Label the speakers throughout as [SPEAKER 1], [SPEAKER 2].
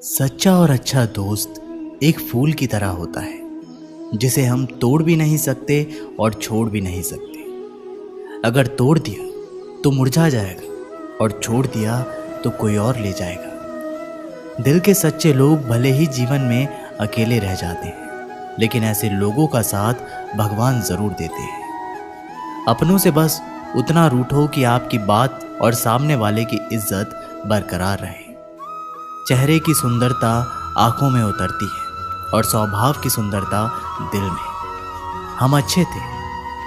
[SPEAKER 1] सच्चा और अच्छा दोस्त एक फूल की तरह होता है जिसे हम तोड़ भी नहीं सकते और छोड़ भी नहीं सकते। अगर तोड़ दिया तो मुरझा जाएगा और छोड़ दिया तो कोई और ले जाएगा। दिल के सच्चे लोग भले ही जीवन में अकेले रह जाते हैं, लेकिन ऐसे लोगों का साथ भगवान जरूर देते हैं। अपनों से बस उतना रूठो कि आपकी बात और सामने वाले की इज्जत बरकरार रहे। चेहरे की सुंदरता आंखों में उतरती है और स्वभाव की सुंदरता दिल में। हम अच्छे थे,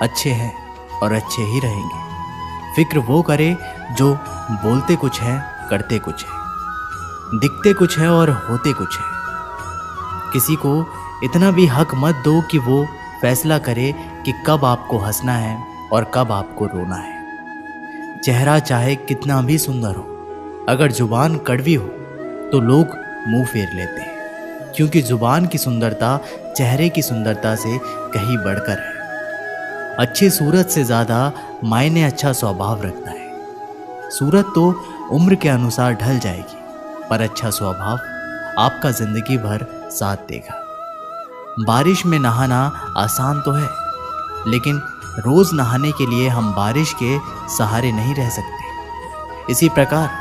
[SPEAKER 1] अच्छे हैं और अच्छे ही रहेंगे। फिक्र वो करे जो बोलते कुछ है, करते कुछ है, दिखते कुछ है और होते कुछ है। किसी को इतना भी हक मत दो कि वो फैसला करे कि कब आपको हंसना है और कब आपको रोना है। चेहरा चाहे कितना भी सुंदर हो, अगर जुबान कड़वी हो तो लोग मुंह फेर लेते हैं, क्योंकि जुबान की सुंदरता चेहरे की सुंदरता से कहीं बढ़कर है। अच्छी सूरत से ज़्यादा मायने अच्छा स्वभाव रखता है। सूरत तो उम्र के अनुसार ढल जाएगी, पर अच्छा स्वभाव आपका जिंदगी भर साथ देगा। बारिश में नहाना आसान तो है, लेकिन रोज नहाने के लिए हम बारिश के सहारे नहीं रह सकते। इसी प्रकार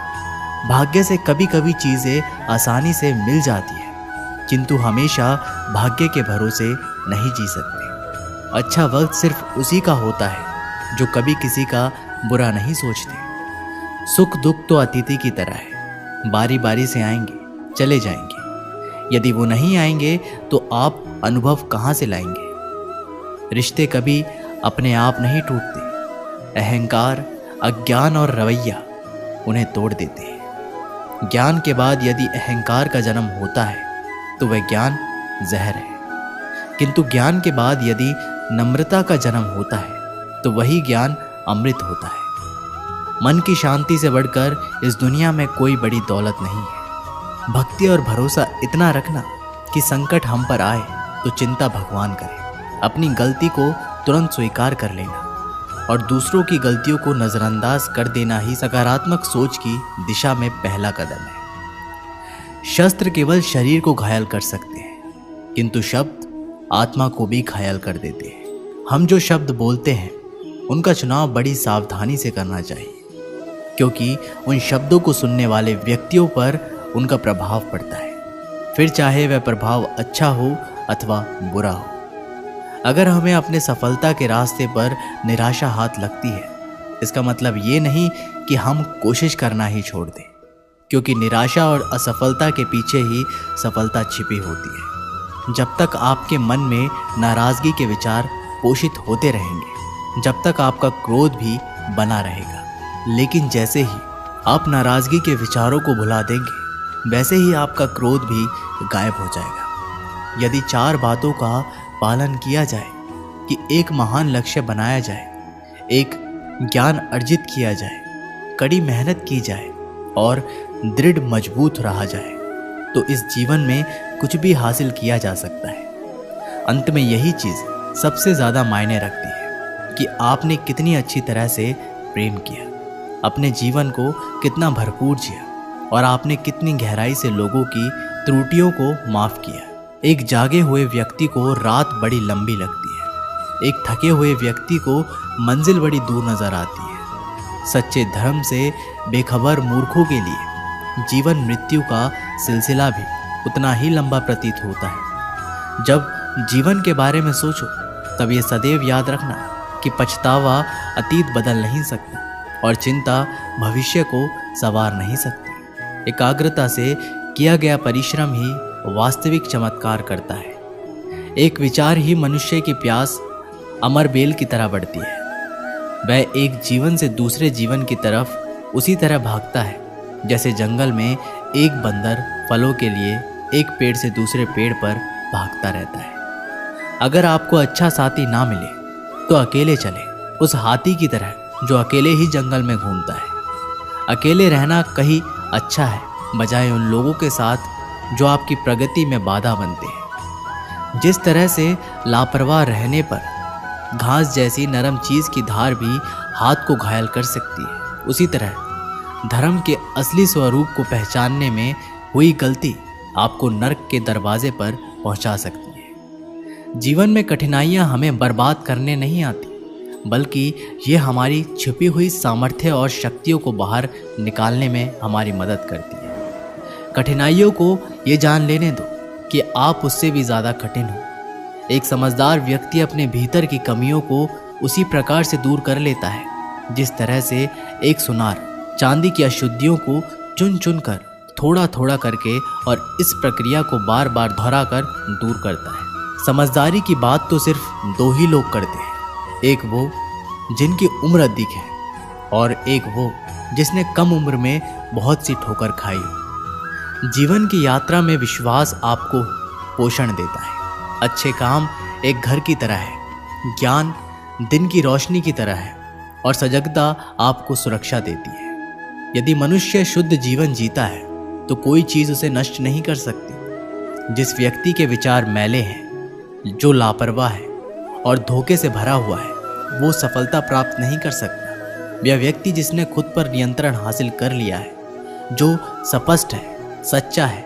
[SPEAKER 1] भाग्य से कभी कभी चीज़ें आसानी से मिल जाती है, किंतु हमेशा भाग्य के भरोसे नहीं जी सकते। अच्छा वक्त सिर्फ उसी का होता है जो कभी किसी का बुरा नहीं सोचते। सुख दुख तो अतिथि की तरह है, बारी बारी से आएंगे, चले जाएंगे। यदि वो नहीं आएंगे तो आप अनुभव कहाँ से लाएंगे। रिश्ते कभी अपने आप नहीं टूटते। अहंकार, अज्ञान और रवैया उन्हें तोड़ देते हैं। ज्ञान के बाद यदि अहंकार का जन्म होता है तो वह ज्ञान जहर है, किंतु ज्ञान के बाद यदि नम्रता का जन्म होता है तो वही ज्ञान अमृत होता है। मन की शांति से बढ़कर इस दुनिया में कोई बड़ी दौलत नहीं है। भक्ति और भरोसा इतना रखना कि संकट हम पर आए तो चिंता भगवान करे। अपनी गलती को तुरंत स्वीकार कर लेना और दूसरों की गलतियों को नज़रअंदाज कर देना ही सकारात्मक सोच की दिशा में पहला कदम है। शस्त्र केवल शरीर को घायल कर सकते हैं, किंतु शब्द आत्मा को भी घायल कर देते हैं। हम जो शब्द बोलते हैं उनका चुनाव बड़ी सावधानी से करना चाहिए, क्योंकि उन शब्दों को सुनने वाले व्यक्तियों पर उनका प्रभाव पड़ता है, फिर चाहे वह प्रभाव अच्छा हो अथवा बुरा हो। अगर हमें अपने सफलता के रास्ते पर निराशा हाथ लगती है, इसका मतलब ये नहीं कि हम कोशिश करना ही छोड़ दें, क्योंकि निराशा और असफलता के पीछे ही सफलता छिपी होती है। जब तक आपके मन में नाराज़गी के विचार पोषित होते रहेंगे, जब तक आपका क्रोध भी बना रहेगा, लेकिन जैसे ही आप नाराज़गी के विचारों को भुला देंगे, वैसे ही आपका क्रोध भी गायब हो जाएगा। यदि 4 बातों का पालन किया जाए कि एक महान लक्ष्य बनाया जाए, एक ज्ञान अर्जित किया जाए, कड़ी मेहनत की जाए और दृढ़ मजबूत रहा जाए, तो इस जीवन में कुछ भी हासिल किया जा सकता है। अंत में यही चीज़ सबसे ज़्यादा मायने रखती है कि आपने कितनी अच्छी तरह से प्रेम किया, अपने जीवन को कितना भरपूर जिया और आपने कितनी गहराई से लोगों की त्रुटियों को माफ़ किया। एक जागे हुए व्यक्ति को रात बड़ी लंबी लगती है, एक थके हुए व्यक्ति को मंजिल बड़ी दूर नजर आती है। सच्चे धर्म से बेखबर मूर्खों के लिए जीवन मृत्यु का सिलसिला भी उतना ही लंबा प्रतीत होता है। जब जीवन के बारे में सोचो तब ये सदैव याद रखना कि पछतावा अतीत बदल नहीं सकता और चिंता भविष्य को संवार नहीं सकती। एकाग्रता से किया गया परिश्रम ही वास्तविक चमत्कार करता है। एक विचार ही मनुष्य की प्यास अमर बेल की तरह बढ़ती है। वह एक जीवन से दूसरे जीवन की तरफ उसी तरह भागता है जैसे जंगल में एक बंदर फलों के लिए एक पेड़ से दूसरे पेड़ पर भागता रहता है। अगर आपको अच्छा साथी ना मिले तो अकेले चले, उस हाथी की तरह जो अकेले ही जंगल में घूमता है। अकेले रहना कहीं अच्छा है, बजाय उन लोगों के साथ जो आपकी प्रगति में बाधा बनते हैं। जिस तरह से लापरवाह रहने पर घास जैसी नरम चीज़ की धार भी हाथ को घायल कर सकती है, उसी तरह धर्म के असली स्वरूप को पहचानने में हुई गलती आपको नर्क के दरवाजे पर पहुंचा सकती है। जीवन में कठिनाइयां हमें बर्बाद करने नहीं आती, बल्कि ये हमारी छिपी हुई सामर्थ्य और शक्तियों को बाहर निकालने में हमारी मदद करती है। कठिनाइयों को ये जान लेने दो कि आप उससे भी ज़्यादा कठिन हो। एक समझदार व्यक्ति अपने भीतर की कमियों को उसी प्रकार से दूर कर लेता है जिस तरह से एक सुनार चांदी की अशुद्धियों को चुन चुन कर, थोड़ा थोड़ा करके और इस प्रक्रिया को बार बार दोहरा कर दूर करता है। समझदारी की बात तो सिर्फ दो ही लोग करते हैं, एक वो जिनकी उम्र अधिक है और एक वो जिसने कम उम्र में बहुत सी ठोकर खाई हो। जीवन की यात्रा में विश्वास आपको पोषण देता है। अच्छे काम एक घर की तरह है, ज्ञान दिन की रोशनी की तरह है और सजगता आपको सुरक्षा देती है। यदि मनुष्य शुद्ध जीवन जीता है तो कोई चीज़ उसे नष्ट नहीं कर सकती। जिस व्यक्ति के विचार मैले हैं, जो लापरवाह है और धोखे से भरा हुआ है, वो सफलता प्राप्त नहीं कर सकता। वह व्यक्ति जिसने खुद पर नियंत्रण हासिल कर लिया है, जो स्पष्ट है, सच्चा है,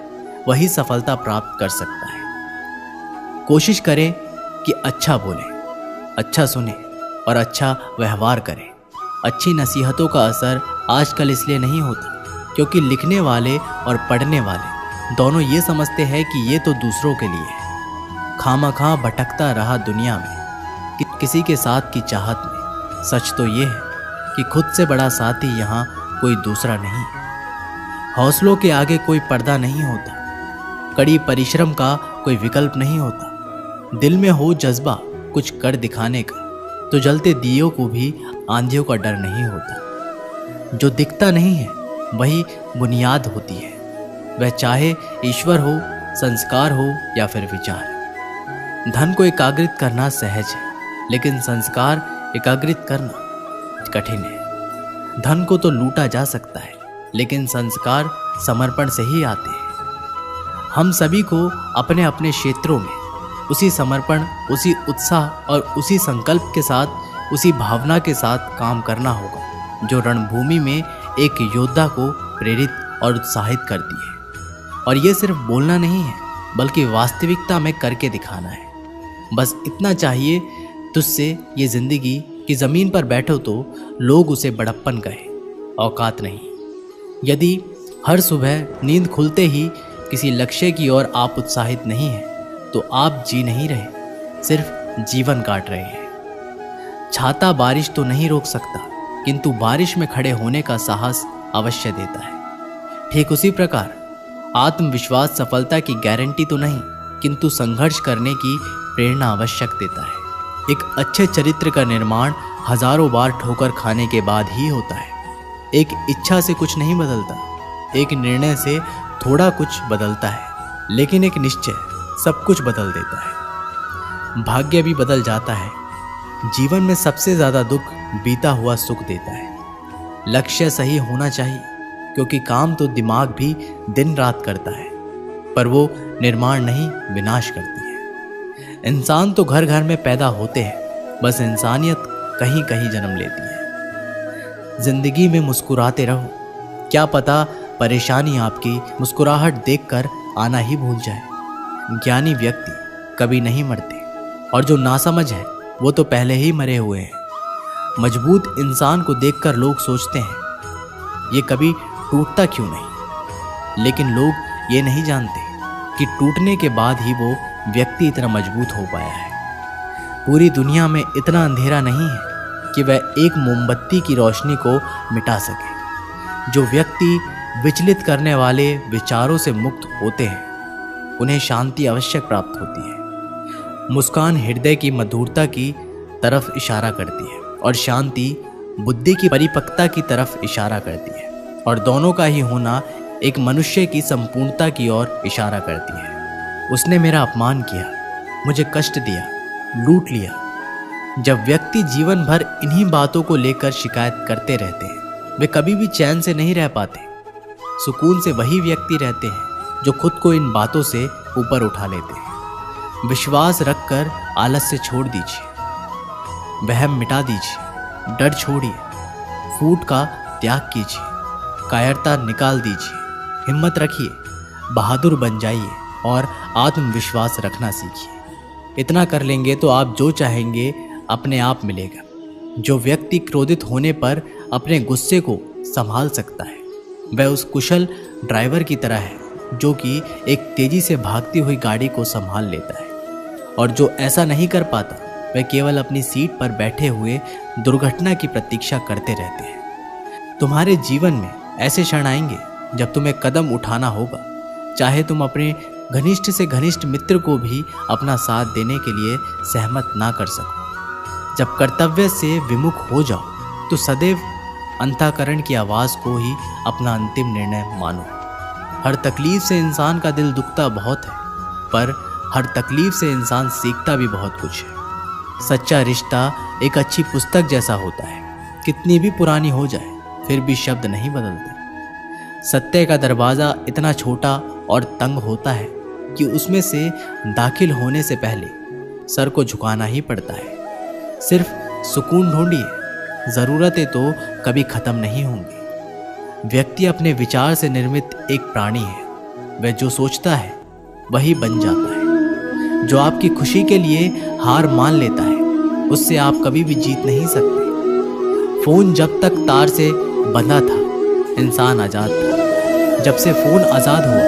[SPEAKER 1] वही सफलता प्राप्त कर सकता है। कोशिश करें कि अच्छा बोलें, अच्छा सुने और अच्छा व्यवहार करें। अच्छी नसीहतों का असर आजकल इसलिए नहीं होता क्योंकि लिखने वाले और पढ़ने वाले दोनों ये समझते हैं कि ये तो दूसरों के लिए है। खामखा भटकता रहा दुनिया में कि किसी के साथ की चाहत में। सच तो ये है कि खुद से बड़ा साथी यहाँ कोई दूसरा नहीं। हौसलों के आगे कोई पर्दा नहीं होता, कड़ी परिश्रम का कोई विकल्प नहीं होता। दिल में हो जज्बा कुछ कर दिखाने का तो जलते दियों को भी आंधियों का डर नहीं होता। जो दिखता नहीं है वही बुनियाद होती है, वह चाहे ईश्वर हो, संस्कार हो या फिर विचार। धन को एकाग्रित करना सहज है, लेकिन संस्कार एकाग्रित करना कठिन है। धन को तो लूटा जा सकता है, लेकिन संस्कार समर्पण से ही आते हैं। हम सभी को अपने अपने क्षेत्रों में उसी समर्पण, उसी उत्साह और उसी संकल्प के साथ, उसी भावना के साथ काम करना होगा जो रणभूमि में एक योद्धा को प्रेरित और उत्साहित करती है। और ये सिर्फ बोलना नहीं है, बल्कि वास्तविकता में करके दिखाना है। बस इतना चाहिए तुझसे ये जिंदगी कि ज़मीन पर बैठो तो लोग उसे बड़प्पन कहें, औकात नहीं। यदि हर सुबह नींद खुलते ही किसी लक्ष्य की ओर आप उत्साहित नहीं हैं, तो आप जी नहीं रहे, सिर्फ जीवन काट रहे हैं। छाता बारिश तो नहीं रोक सकता, किंतु बारिश में खड़े होने का साहस अवश्य देता है। ठीक उसी प्रकार आत्मविश्वास सफलता की गारंटी तो नहीं, किंतु संघर्ष करने की प्रेरणा आवश्यक देता है। एक अच्छे चरित्र का निर्माण हजारों बार ठोकर खाने के बाद ही होता है। एक इच्छा से कुछ नहीं बदलता, एक निर्णय से थोड़ा कुछ बदलता है, लेकिन एक निश्चय सब कुछ बदल देता है। भाग्य भी बदल जाता है। जीवन में सबसे ज़्यादा दुख बीता हुआ सुख देता है। लक्ष्य सही होना चाहिए, क्योंकि काम तो दिमाग भी दिन रात करता है, पर वो निर्माण नहीं, विनाश करती है। इंसान तो घर घर में पैदा होते हैं, बस इंसानियत कहीं कहीं जन्म लेती है। जिंदगी में मुस्कुराते रहो, क्या पता परेशानी आपकी मुस्कुराहट देखकर आना ही भूल जाए। ज्ञानी व्यक्ति कभी नहीं मरते, और जो नासमझ है वो तो पहले ही मरे हुए हैं। मजबूत इंसान को देखकर लोग सोचते हैं ये कभी टूटता क्यों नहीं, लेकिन लोग ये नहीं जानते कि टूटने के बाद ही वो व्यक्ति इतना मजबूत हो पाया है। पूरी दुनिया में इतना अंधेरा नहीं है कि वह एक मोमबत्ती की रोशनी को मिटा सके। जो व्यक्ति विचलित करने वाले विचारों से मुक्त होते हैं, उन्हें शांति आवश्यक प्राप्त होती है। मुस्कान हृदय की मधुरता की तरफ इशारा करती है और शांति बुद्धि की परिपक्वता की तरफ इशारा करती है, और दोनों का ही होना एक मनुष्य की संपूर्णता की ओर इशारा करती है। उसने मेरा अपमान किया, मुझे कष्ट दिया, लूट लिया। जब व्यक्ति जीवन भर इन्हीं बातों को लेकर शिकायत करते रहते हैं, वे कभी भी चैन से नहीं रह पाते। सुकून से वही व्यक्ति रहते हैं जो खुद को इन बातों से ऊपर उठा लेते हैं। विश्वास रखकर आलस्य छोड़ दीजिए, वहम मिटा दीजिए, डर छोड़िए, फूट का त्याग कीजिए, कायरता निकाल दीजिए, हिम्मत रखिए, बहादुर बन जाइए और आत्मविश्वास रखना सीखिए। इतना कर लेंगे तो आप जो चाहेंगे अपने आप मिलेगा। जो व्यक्ति क्रोधित होने पर अपने गुस्से को संभाल सकता है वह उस कुशल ड्राइवर की तरह है जो कि एक तेजी से भागती हुई गाड़ी को संभाल लेता है, और जो ऐसा नहीं कर पाता वह केवल अपनी सीट पर बैठे हुए दुर्घटना की प्रतीक्षा करते रहते हैं। तुम्हारे जीवन में ऐसे क्षण आएंगे जब तुम्हें कदम उठाना होगा, चाहे तुम अपने घनिष्ठ से घनिष्ठ मित्र को भी अपना साथ देने के लिए सहमत ना कर सको। जब कर्तव्य से विमुख हो जाओ तो सदैव अंतःकरण की आवाज़ को ही अपना अंतिम निर्णय मानो। हर तकलीफ से इंसान का दिल दुखता बहुत है, पर हर तकलीफ से इंसान सीखता भी बहुत कुछ है। सच्चा रिश्ता एक अच्छी पुस्तक जैसा होता है, कितनी भी पुरानी हो जाए फिर भी शब्द नहीं बदलते। सत्य का दरवाज़ा इतना छोटा और तंग होता है कि उसमें से दाखिल होने से पहले सर को झुकाना ही पड़ता है। सिर्फ सुकून ढूंढिए, ज़रूरतें तो कभी ख़त्म नहीं होंगी। व्यक्ति अपने विचार से निर्मित एक प्राणी है। वह जो सोचता है वही बन जाता है। जो आपकी खुशी के लिए हार मान लेता है उससे आप कभी भी जीत नहीं सकते। फ़ोन जब तक तार से बंधा था इंसान आज़ाद था, जब से फ़ोन आज़ाद हुआ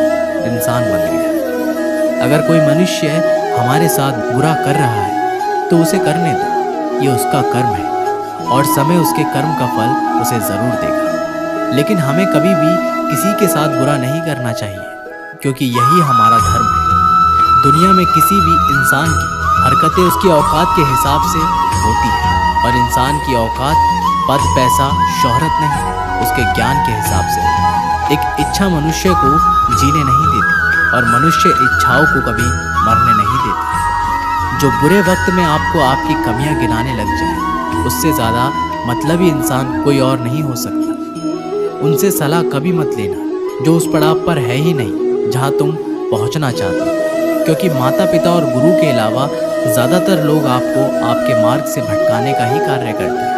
[SPEAKER 1] इंसान बन गया। अगर कोई मनुष्य हमारे साथ बुरा कर रहा है तो उसे करने दो, ये उसका कर्म है और समय उसके कर्म का फल उसे ज़रूर देगा। लेकिन हमें कभी भी किसी के साथ बुरा नहीं करना चाहिए, क्योंकि यही हमारा धर्म है। दुनिया में किसी भी इंसान की हरकतें उसकी औकात के हिसाब से होती हैं, और इंसान की औकात पद, पैसा, शोहरत नहीं, उसके ज्ञान के हिसाब से। एक इच्छा मनुष्य को जीने नहीं देती और मनुष्य इच्छाओं को कभी मरने नहीं देता। जो बुरे वक्त में आपको आपकी कमियां गिनाने लग जाए उससे ज़्यादा मतलबी इंसान कोई और नहीं हो सकता। उनसे सलाह कभी मत लेना जो उस पड़ाव पर है ही नहीं जहां तुम पहुंचना चाहते हो, क्योंकि माता पिता और गुरु के अलावा ज़्यादातर लोग आपको आपके मार्ग से भटकाने का ही कार्य करते हैं।